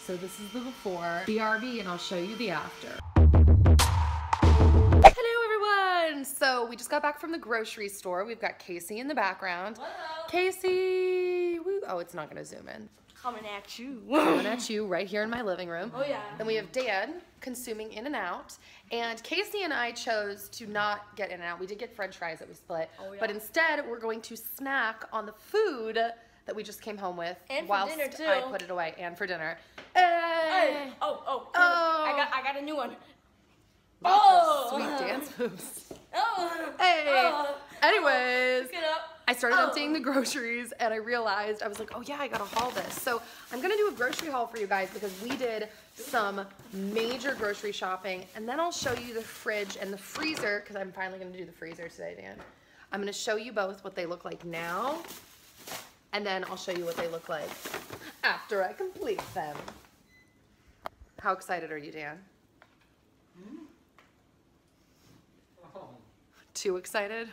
So this is the before. BRB, and I'll show you the after. Hello, everyone. So we just got back from the grocery store. We've got Casey in the background. Hello. Casey, woo. Oh, it's not gonna zoom in. Coming at you. Coming at you right here in my living room. Oh yeah. Then we have Dan consuming In-N-Out. And Casey and I chose to not get In-N-Out. We did get French fries that we split. Oh, yeah. But instead, we're going to snack on the food that we just came home with. And for whilst dinner, too. I put it away. And for dinner. Hey. Oh. I got a new one. Lots Oh. of sweet dance moves. Oh. Hey. Oh. Anyways. Pick it up. I started emptying the groceries and I realized, I was like, oh yeah, I gotta haul this. So I'm gonna do a grocery haul for you guys because we did some major grocery shopping, and then I'll show you the fridge and the freezer because I'm finally gonna do the freezer today, Dan. I'm gonna show you both what they look like now, and then I'll show you what they look like after I complete them. How excited are you, Dan? Oh. Too excited?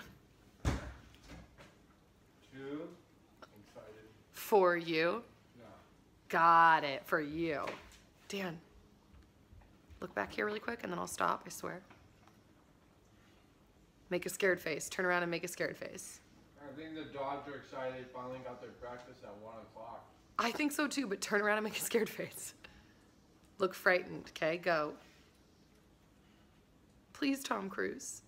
Too excited. For you? No. Got it, for you. Dan, look back here really quick and then I'll stop, I swear. Make a scared face. Turn around and make a scared face. I think the dogs are excited they finally got their breakfast at 1 o'clock. I think so too, but turn around and make a scared face. Look frightened, okay? Go. Please, Tom Cruise.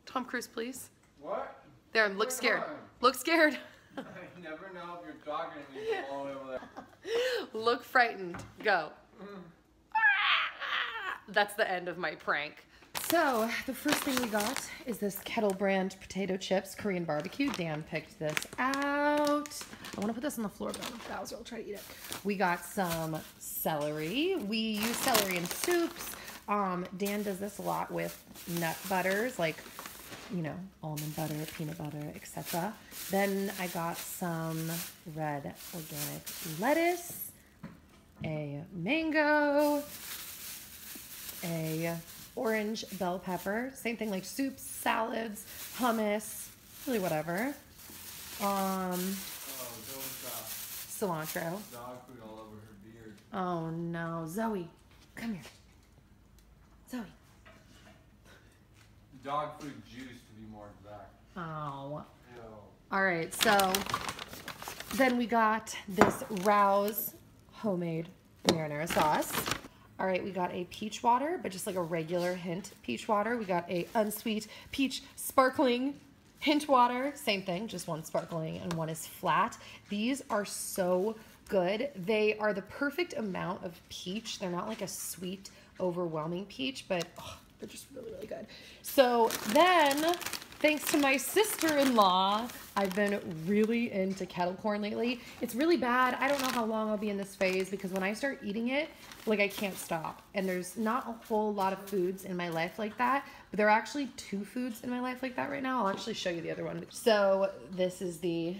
Tom Cruise, please. What? There, look What's scared. going on? Look scared. I never know if you're talking to me from all the way over there. Look frightened. Go. That's the end of my prank. So, the first thing we got is this Kettle brand potato chips, Korean barbecue. Dan picked this out. I want to put this on the floor, but Bowser will try to eat it. We got some celery. We use celery in soups. Dan does this a lot with nut butters, like, you know, almond butter, peanut butter, etc. Then I got some red organic lettuce, a mango, a orange bell pepper, same thing like soups, salads, hummus, really whatever. Oh, Cilantro. dog food all over her beard. Oh no, Zoe, come here. Zoe. Dog food juice to be more exact. Oh. Ew. All right, so then we got this Rouse homemade marinara sauce. All right, we got a peach water, but just like a regular hint peach water. We got a unsweet peach sparkling hint water. Same thing, just one sparkling and one is flat. These are so good. They are the perfect amount of peach. They're not like a sweet, overwhelming peach, but oh, they're just really, really good. So then, thanks to my sister-in-law, I've been really into kettle corn lately. It's really bad. I don't know how long I'll be in this phase because when I start eating it, like I can't stop. And there's not a whole lot of foods in my life like that, but there are actually 2 foods in my life like that right now. I'll actually show you the other one. So this is the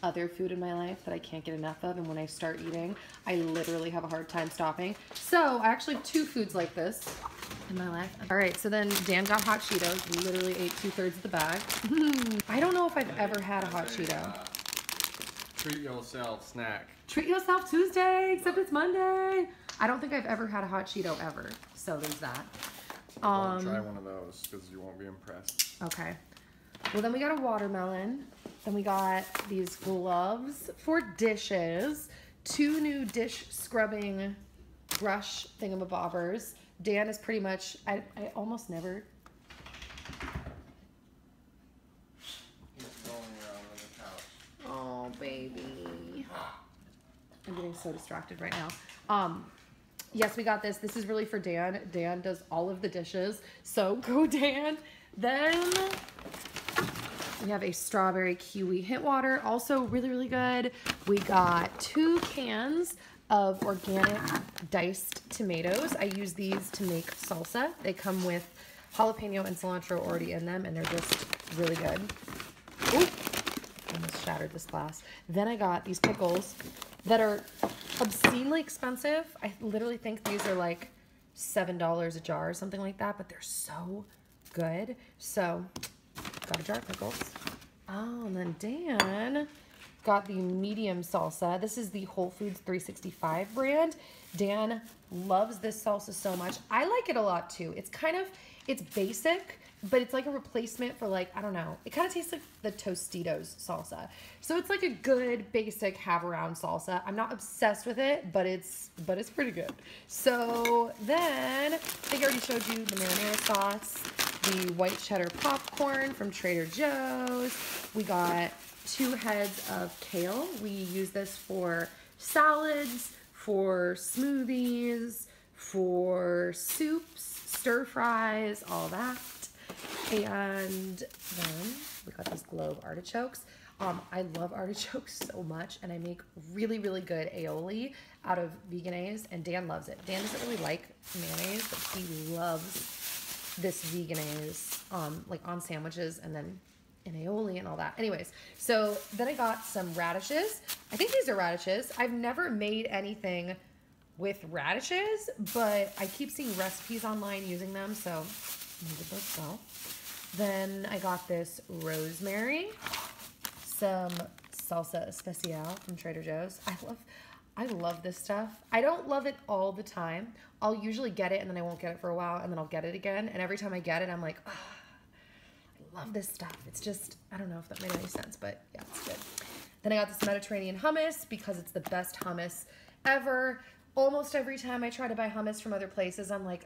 other food in my life that I can't get enough of, and when I start eating, I literally have a hard time stopping. So I actually have 2 foods like this in my life. All right, so then Dan got hot Cheetos. Literally ate 2/3 of the bag. I don't know if I've ever had a hot Cheeto. Treat yourself snack. Treat yourself Tuesday, except it's Monday. I don't think I've ever had a hot Cheeto ever. So there's that. Don't try one of those because you won't be impressed. Okay. Well, then we got a watermelon. Then we got these gloves for dishes. 2 new dish scrubbing brush thingamabobbers. Dan is pretty much, I almost never. He's rolling around on the couch. Oh, baby. I'm getting so distracted right now. Yes, we got this. This is really for Dan. Dan does all of the dishes. So go, Dan. Then we have a strawberry kiwi hint water. Also really, really good. We got 2 cans of organic diced tomatoes. I use these to make salsa. They come with jalapeno and cilantro already in them, and they're just really good. Ooh, almost shattered this glass. Then I got these pickles that are obscenely expensive. I literally think these are like $7 a jar or something like that, but they're so good. So got a jar of pickles. Oh, and then Dan got the medium salsa. This is the Whole Foods 365 brand. Dan loves this salsa so much. I like it a lot too. It's basic, but it's like a replacement for like, I don't know. It kind of tastes like the Tostitos salsa. So it's like a good basic have around salsa. I'm not obsessed with it, but it's pretty good. So then I think I already showed you the marinara sauce, the white cheddar popcorn from Trader Joe's. We got 2 heads of kale. We use this for salads, for smoothies, for soups, stir fries, all that. And then we got these globe artichokes. I love artichokes so much, and I make really, really good aioli out of veganese, and Dan loves it. Dan doesn't really like mayonnaise, but he loves this veganese, like on sandwiches and then in aioli and all that. Anyways, so then I got some radishes. I think these are radishes. I've never made anything with radishes, but I keep seeing recipes online using them, so I'm gonna give those a go. Then I got this rosemary, some salsa especial from Trader Joe's. I love this stuff. I don't love it all the time. I'll usually get it and then I won't get it for a while and then I'll get it again. And every time I get it, I'm like, oh, I love this stuff. It's just, I don't know if that made any sense, but yeah, it's good. Then I got this Mediterranean hummus because it's the best hummus ever. Almost every time I try to buy hummus from other places, I'm like,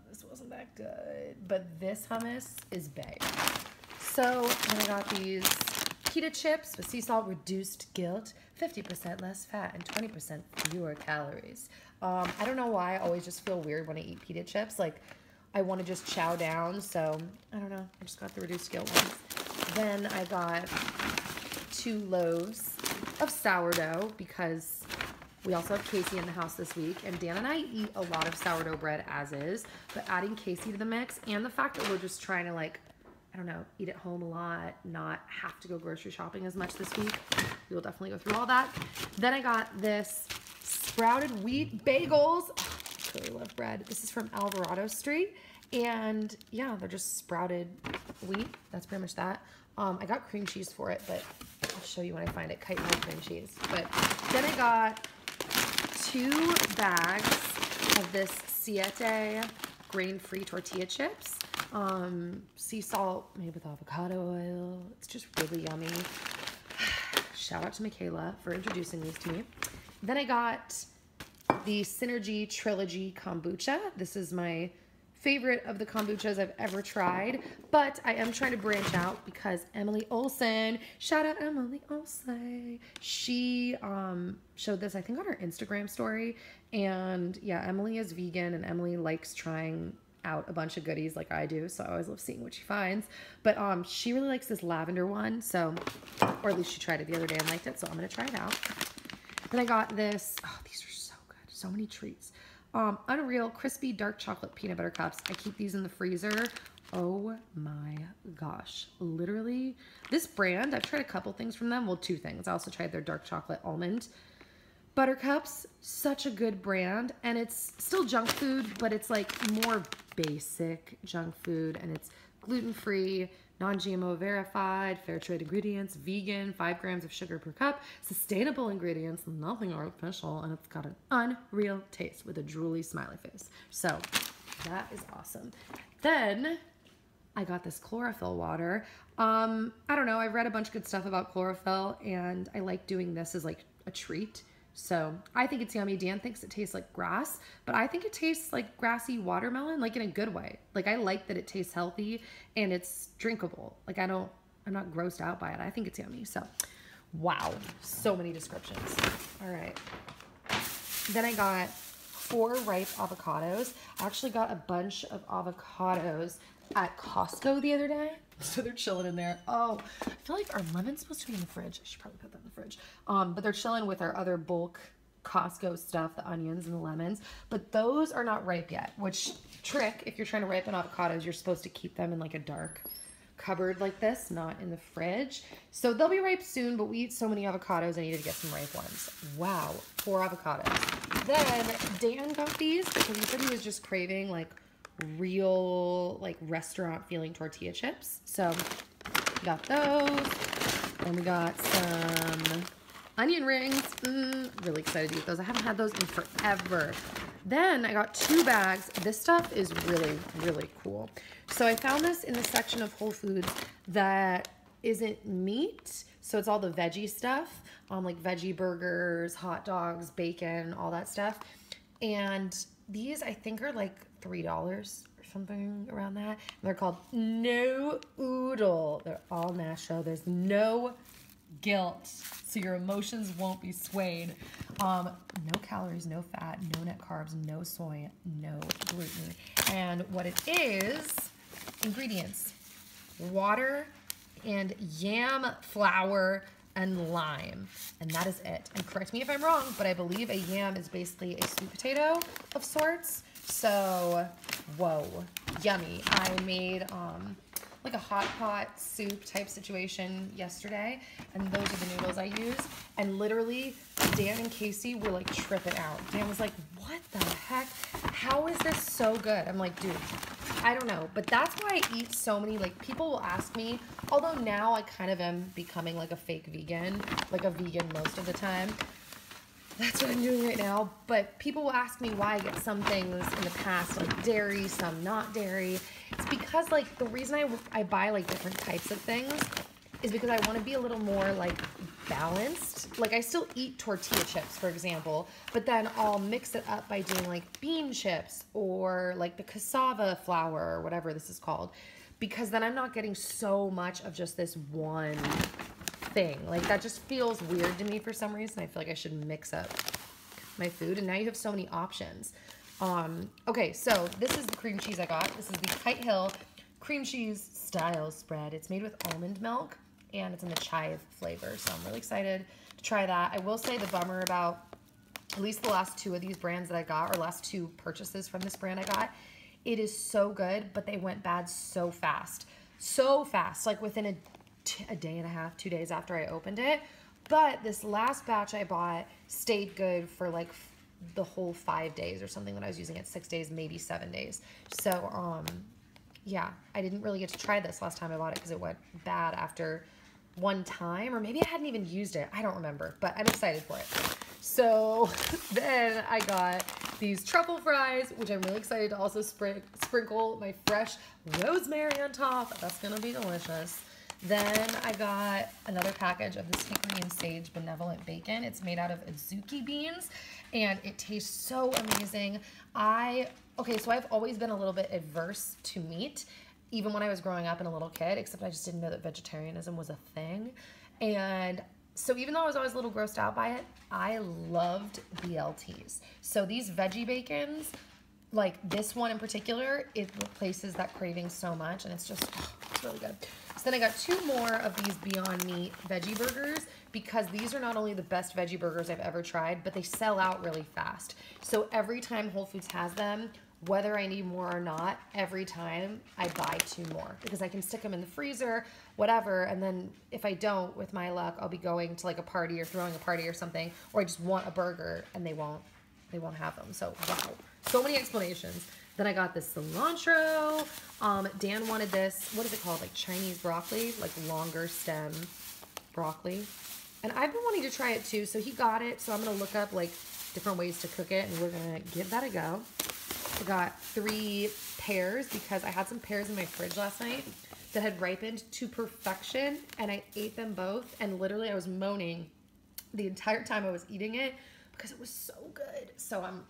this wasn't that good. But this hummus is bae. So then I got these pita chips with sea salt reduced guilt, 50% less fat and 20% fewer calories. I don't know why I always just feel weird when I eat pita chips. Like I want to just chow down. So I don't know. I just got the reduced guilt ones. Then I got 2 loaves of sourdough because we also have Casey in the house this week, and Dan and I eat a lot of sourdough bread as is, but adding Casey to the mix and the fact that we're just trying to, like, I don't know, eat at home a lot, not have to go grocery shopping as much this week, we will definitely go through all that. Then I got this sprouted wheat bagels. Oh, I really love bread. This is from Alvarado Street, and yeah, they're just sprouted wheat. That's pretty much that. I got cream cheese for it, but I'll show you when I find it. Kite my cream cheese. But then I got 2 bags of this Siete grain-free tortilla chips. Sea salt made with avocado oil. It's just really yummy. Shout out to Michaela for introducing these to me. Then I got the Synergy Trilogy Kombucha. This is my favorite of the kombuchas I've ever tried, but I am trying to branch out because Emily Olsen, shout out Emily Olsen, she showed this I think on her Instagram story, and yeah, Emily is vegan and Emily likes trying out a bunch of goodies like I do, so I always love seeing what she finds, but she really likes this lavender one, so, or at least she tried it the other day and liked it, so I'm gonna try it out. Then I got this, oh, these are so good, so many treats. Unreal crispy dark chocolate peanut butter cups. I keep these in the freezer. Oh my gosh. Literally, this brand, I've tried a couple things from them. Well, 2 things. I also tried their dark chocolate almond butter cups. Such a good brand. And it's still junk food, but it's like more basic junk food. And it's gluten-free, non-GMO verified, fair trade ingredients, vegan, 5 grams of sugar per cup, sustainable ingredients, nothing artificial, and it's got an unreal taste with a drooly smiley face. So that is awesome. Then I got this chlorophyll water. I don't know, I've read a bunch of good stuff about chlorophyll, and I like doing this as like a treat. So I think it's yummy. Dan thinks it tastes like grass, but I think it tastes like grassy watermelon, like in a good way. Like I like that it tastes healthy and it's drinkable. Like I'm not grossed out by it. I think it's yummy. So wow, so many descriptions. All right. Then I got 4 ripe avocados. I actually got a bunch of avocados at Costco the other day. So they're chilling in there. Oh, I feel like our lemon's supposed to be in the fridge. I should probably put that in the fridge. But they're chilling with our other bulk Costco stuff, the onions and the lemons. But those are not ripe yet, which trick, if you're trying to ripen avocados, you're supposed to keep them in like a dark cupboard like this, not in the fridge. So they'll be ripe soon, but we eat so many avocados, I needed to get some ripe ones. Wow, 4 avocados. Then Dan got these because he said he was just craving like real like restaurant feeling tortilla chips. So got those. Then we got some onion rings. Really excited to eat those. I haven't had those in forever. Then I got 2 bags. This stuff is really, really cool. So I found this in the section of Whole Foods that isn't meat. So it's all the veggie stuff, like veggie burgers, hot dogs, bacon, all that stuff. And these I think are like $3 or something around that. And they're called No Oodle. They're all Nashville. There's no guilt, so your emotions won't be swayed. No calories, no fat, no net carbs, no soy, no gluten. And what it is, ingredients: water and yam flour and lime, and that is it. And correct me if I'm wrong, but I believe a yam is basically a sweet potato of sorts. So, whoa, yummy. I made like a hot pot soup type situation yesterday, and those are the noodles I use. And literally, Dan and Casey were like tripping out. Dan was like, what the heck? How is this so good? I'm like, dude, I don't know. But that's why I eat so many, like, people will ask me, although now I kind of am becoming like a fake vegan, like a vegan most of the time. That's what I'm doing right now. But people will ask me why I get some things in the past, like dairy, some not dairy. It's because, like, the reason I buy, like, different types of things is because I want to be a little more, like, balanced. Like, I still eat tortilla chips, for example, but then I'll mix it up by doing, like, bean chips or, like, the cassava flour or whatever this is called, because then I'm not getting so much of just this one thing. Like, that just feels weird to me for some reason. I feel like I should mix up my food, and now you have so many options. Okay, so this is the cream cheese I got. This is the Kite Hill cream cheese style spread. It's made with almond milk, and it's in the chive flavor, so I'm really excited to try that. I will say the bummer about at least the last 2 of these brands that I got, or last 2 purchases from this brand I got, it is so good, but they went bad so fast. So fast, like within a day and a half, 2 days after I opened it. But this last batch I bought stayed good for like the whole 5 days or something that I was using it, 6 days, maybe 7 days. So, yeah, I didn't really get to try this last time I bought it because it went bad after one time, or maybe I hadn't even used it. I don't remember, but I'm excited for it. So then I got these truffle fries, which I'm really excited to also sprinkle my fresh rosemary on top. That's gonna be delicious. Then I got another package of this hickory and sage benevolent bacon. It's made out of azuki beans, and it tastes so amazing. Okay, so I've always been a little bit adverse to meat, even when I was growing up and a little kid, except I just didn't know that vegetarianism was a thing. And so even though I was always a little grossed out by it, I loved BLTs. So these veggie bacons, like this one in particular, it replaces that craving so much, and it's just, it's really good. So then I got 2 more of these Beyond Meat veggie burgers, because these are not only the best veggie burgers I've ever tried, but they sell out really fast. So every time Whole Foods has them, whether I need more or not, every time I buy 2 more, because I can stick them in the freezer, whatever, and then if I don't, with my luck, I'll be going to like a party or throwing a party or something, or I just want a burger and they won't have them. So wow, so many explanations. Then I got this cilantro. Dan wanted this, what is it called? Like Chinese broccoli, like longer stem broccoli. And I've been wanting to try it too, so he got it. So I'm gonna look up like different ways to cook it, and we're gonna give that a go. I got 3 pears because I had some pears in my fridge last night that had ripened to perfection, and I ate them both, and literally I was moaning the entire time I was eating it because it was so good. So I'm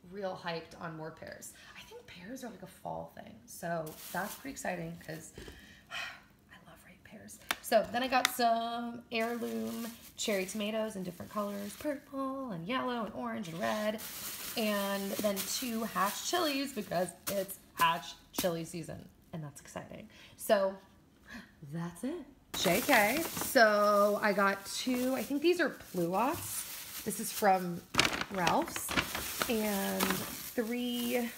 real hyped on more pears. I think pears are like a fall thing, so that's pretty exciting because I love ripe pears. So then I got some heirloom cherry tomatoes in different colors, purple and yellow and orange and red, and then 2 hatch chilies because it's hatch chili season, and that's exciting. So that's it. JK. So I got 2, I think these are pluots. This is from Ralph's. And 3,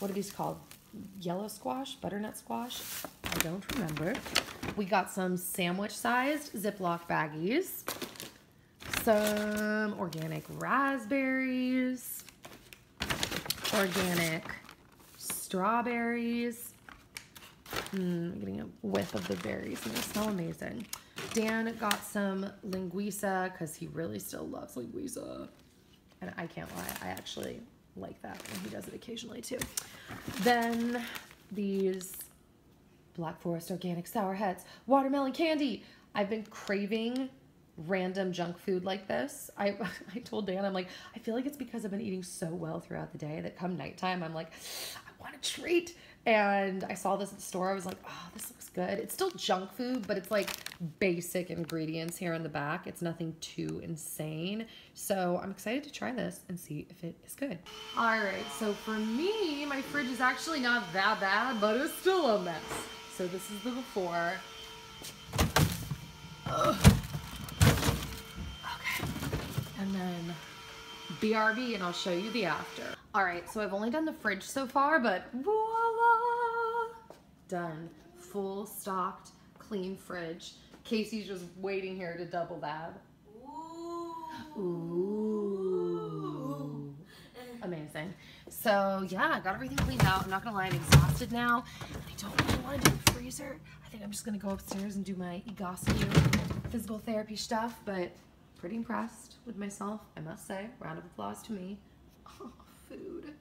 what are these called? Yellow squash, butternut squash? I don't remember. We got some sandwich-sized Ziploc baggies. Some organic raspberries. Organic strawberries. I'm getting a whiff of the berries, and they smell amazing. Dan got some linguiça because he really still loves linguiça. And I can't lie, I actually like that when he does it occasionally too. Then these Black Forest Organic Sour Heads, watermelon candy. I've been craving random junk food like this. I told Dan, I'm like, I feel like it's because I've been eating so well throughout the day that come nighttime, I'm like, I want a treat. And I saw this at the store. I was like, oh, this looks good. It's still junk food, but it's like basic ingredients here in the back. It's nothing too insane. So I'm excited to try this and see if it is good. All right, so for me, my fridge is actually not that bad, but it's still a mess. So this is the before. Ugh. Okay, and then BRB, and I'll show you the after. All right, so I've only done the fridge so far, but voila, done. Full stocked, clean fridge. Casey's just waiting here to double dab. Ooh. Amazing. So yeah, I got everything cleaned out. I'm not gonna lie, I'm exhausted now. I don't really want to do the freezer. I think I'm just gonna go upstairs and do my egoscue physical therapy stuff, but pretty impressed with myself, I must say. Round of applause to me. Oh, food.